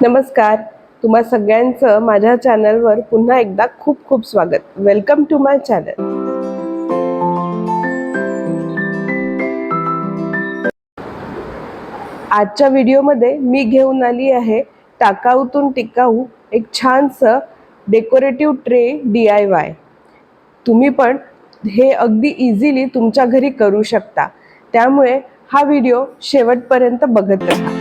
नमस्कार, तुम्हा सगळ्यांचं माझ्या चॅनलवर पुन्हा एकदा खूप खूप स्वागत. Welcome to my channel. आजच्या व्हिडिओमध्ये मी घेऊन आली आहे टाकाऊतून टिकाऊ एक छानसं डेकोरेटिव्ह ट्रे DIY. तुम्ही पण हे अगदी इझिली तुमच्या घरी करू शकता. त्यामुळे हा व्हिडिओ शेवटपर्यंत बघत राहा.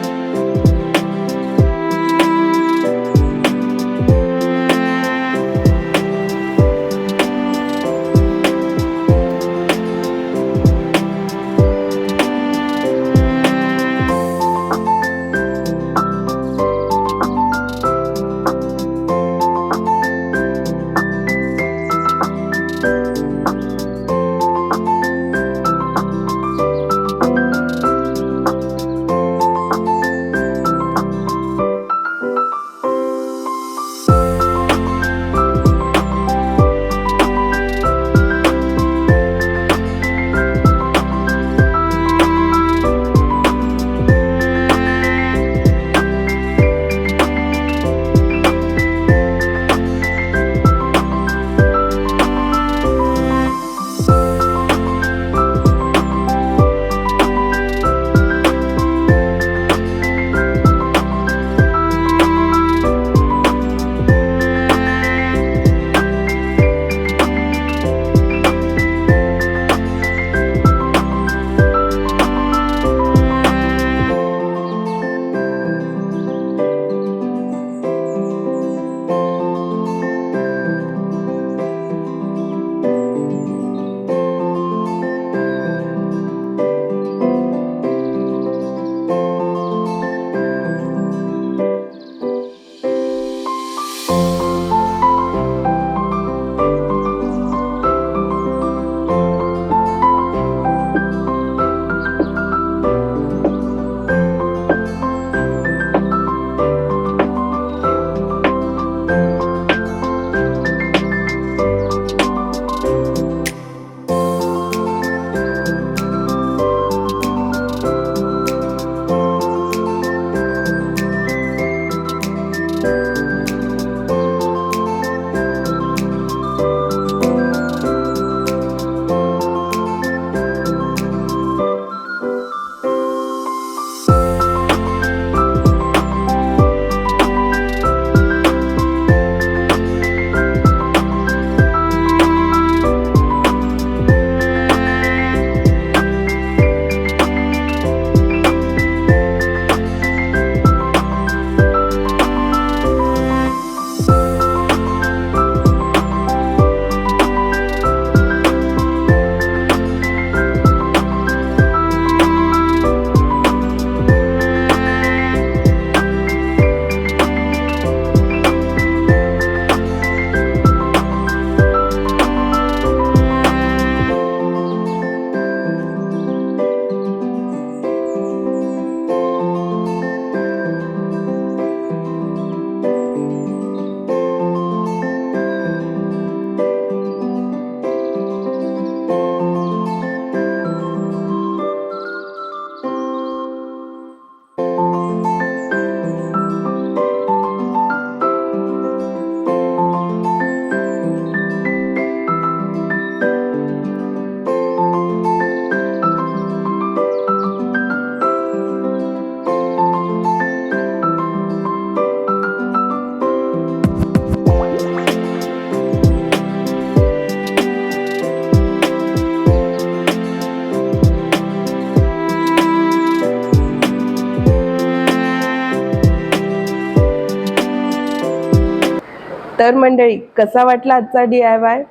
तर मंडळी, कसा वाटला आजचा DIY?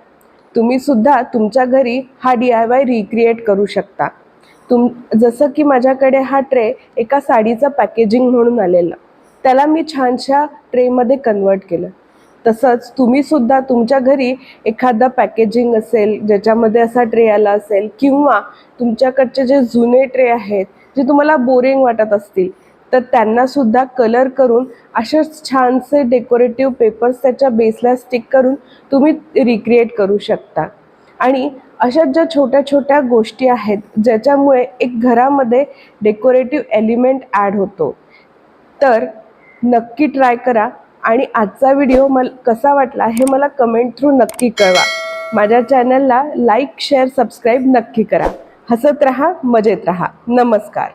तुम्ही सुद्धा तुमच्या घरी हा DIY रिक्रिएट करू शकता. जसं की माझ्याकडे हा ट्रे एका साडीचं पॅकेजिंग म्हणून आलेला, त्याला मी छानशा ट्रेमध्ये कन्वर्ट केलं. तसंच तुम्ही सुद्धा तुमच्या घरी एखादा पॅकेजिंग असेल ज्याच्यामध्ये असा ट्रे आला असेल, किंवा तुमच्याकडचे जे जुने ट्रे आहेत जे तुम्हाला बोरिंग वाटत असतील, तर त्यांना सुद्धा कलर करून असे छानसे डेकोरेटिव्ह पेपर्स त्याच्या बेसला स्टिक करून तुम्ही रिक्रिएट करू शकता. आणि अशा ज्या छोट्या छोट्या गोष्टी आहेत ज्याच्यामुळे एक घरामध्ये डेकोरेटिव्ह एलिमेंट ॲड होतो, तर नक्की ट्राय करा आणि आजचा व्हिडिओ कसा वाटला हे मला कमेंट थ्रू नक्की कळवा. माझ्या चॅनलला लाईक, शेअर, सबस्क्राईब नक्की करा. हसत रहा, मजेत रहा. नमस्कार.